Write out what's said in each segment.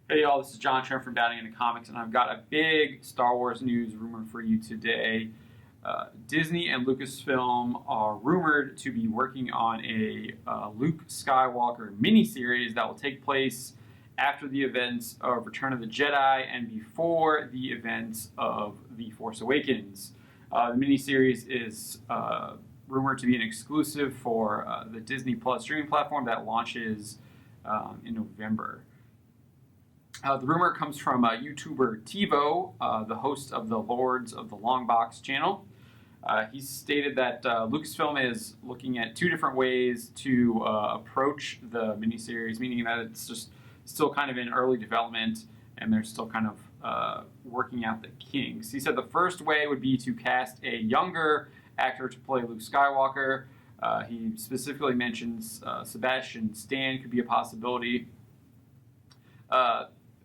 Hey y'all, this is John Trent from Bounding Into Comics, and I've got a big Star Wars news rumor for you today. Disney and Lucasfilm are rumored to be working on a Luke Skywalker miniseries that will take place after the events of Return of the Jedi and before the events of The Force Awakens. The miniseries is rumored to be an exclusive for the Disney Plus streaming platform that launches in November. The rumor comes from YouTuber TiVo, the host of the Lords of the Long Box channel. He stated that Lucasfilm is looking at two different ways to approach the miniseries, meaning that it's just still kind of in early development and they're still kind of working out the kinks. He said the first way would be to cast a younger actor to play Luke Skywalker. He specifically mentions Sebastian Stan could be a possibility.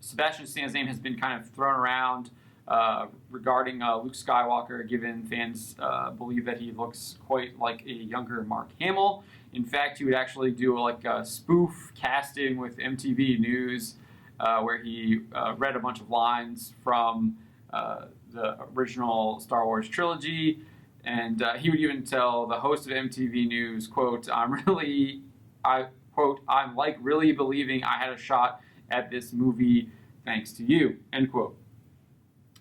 Sebastian Stan's name has been kind of thrown around regarding Luke Skywalker, given fans believe that he looks quite like a younger Mark Hamill. In fact, he would actually do like a spoof casting with MTV News where he read a bunch of lines from the original Star Wars trilogy, and he would even tell the host of MTV News, quote, I'm like really believing I had a shot at this movie thanks to you, end quote.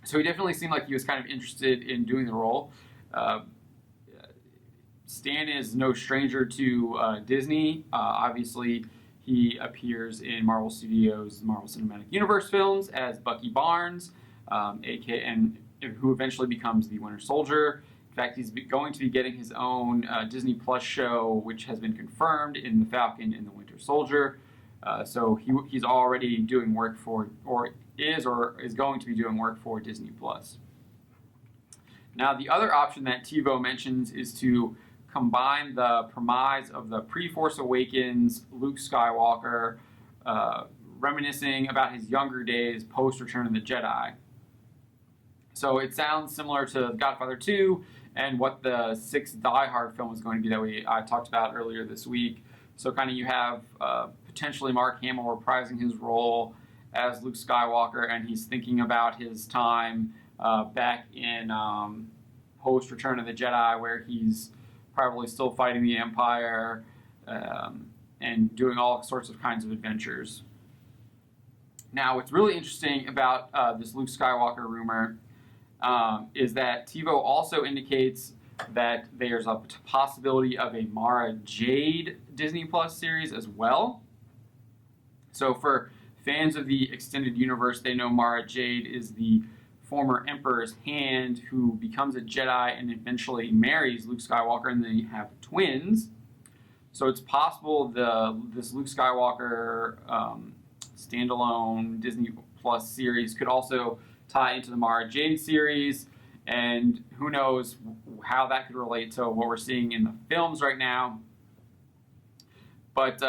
So he definitely seemed like he was kind of interested in doing the role. Stan is no stranger to Disney. Obviously, he appears in Marvel Studios' Marvel Cinematic Universe films as Bucky Barnes, and who eventually becomes the Winter Soldier. In fact, he's going to be getting his own Disney Plus show, which has been confirmed in The Falcon and the Winter Soldier. So he's already doing work for, or is going to be doing work for Disney Plus. Now, the other option that TiVo mentions is to combine the premise of the pre-Force Awakens Luke Skywalker, reminiscing about his younger days post-Return of the Jedi. So it sounds similar to Godfather 2 and what the sixth Die Hard film was going to be that I talked about earlier this week. So kind of you have potentially Mark Hamill reprising his role as Luke Skywalker, and he's thinking about his time back in post-Return of the Jedi, where he's probably still fighting the Empire and doing all sorts of kinds of adventures. Now, what's really interesting about this Luke Skywalker rumor is that TiVo also indicates that there's a possibility of a Mara Jade Disney Plus series as well. So for fans of the extended universe, they know Mara Jade is the former Emperor's Hand who becomes a Jedi and eventually marries Luke Skywalker, and they have twins. So it's possible this Luke Skywalker standalone Disney Plus series could also tie into the Mara Jade series, and who knows how that could relate to what we're seeing in the films right now. But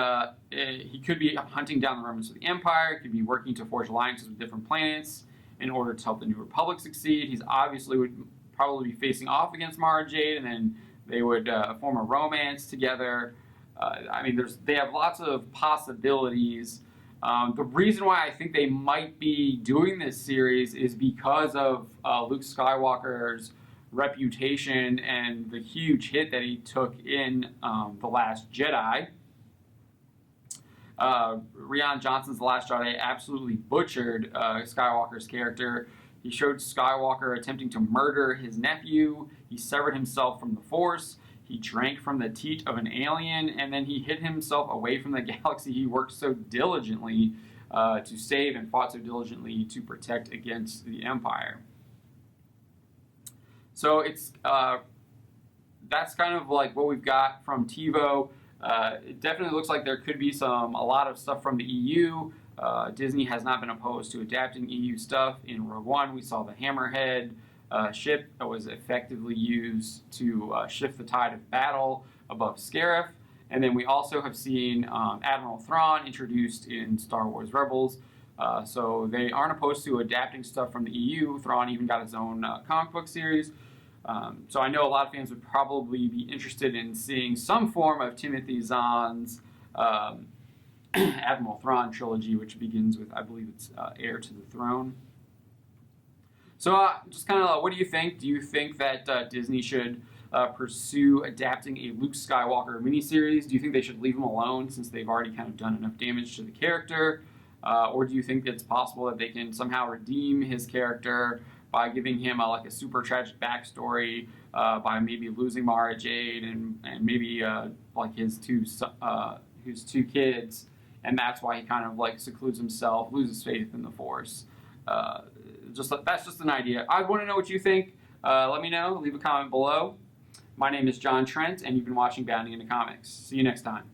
he could be hunting down the remnants of the Empire, could be working to forge alliances with different planets in order to help the New Republic succeed. He's obviously would probably be facing off against Mara Jade, and then they would form a romance together. They have lots of possibilities. The reason why I think they might be doing this series is because of Luke Skywalker's reputation and the huge hit that he took in The Last Jedi. Rian Johnson's The Last Jedi absolutely butchered Skywalker's character. He showed Skywalker attempting to murder his nephew. He severed himself from the Force. He drank from the teat of an alien, and then he hid himself away from the galaxy he worked so diligently to save and fought so diligently to protect against the Empire. So it's that's kind of like what we've got from TiVo. It definitely looks like there could be a lot of stuff from the EU. Disney has not been opposed to adapting EU stuff. In Rogue One, we saw the Hammerhead ship that was effectively used to shift the tide of battle above Scarif. And then we also have seen Admiral Thrawn introduced in Star Wars Rebels. So they aren't opposed to adapting stuff from the EU. Thrawn even got his own comic book series. So I know a lot of fans would probably be interested in seeing some form of Timothy Zahn's Admiral Thrawn trilogy, which begins with, I believe it's Heir to the Throne. So just kind of, what do you think? Do you think that Disney should pursue adapting a Luke Skywalker miniseries? Do you think they should leave him alone since they've already kind of done enough damage to the character? Or do you think it's possible that they can somehow redeem his character by giving him like a super tragic backstory, by maybe losing Mara Jade and maybe like his two kids, and that's why he kind of like secludes himself, loses faith in the Force. That's just an idea. I want to know what you think. Let me know. Leave a comment below. My name is John Trent, and you've been watching Bounding into Comics. See you next time.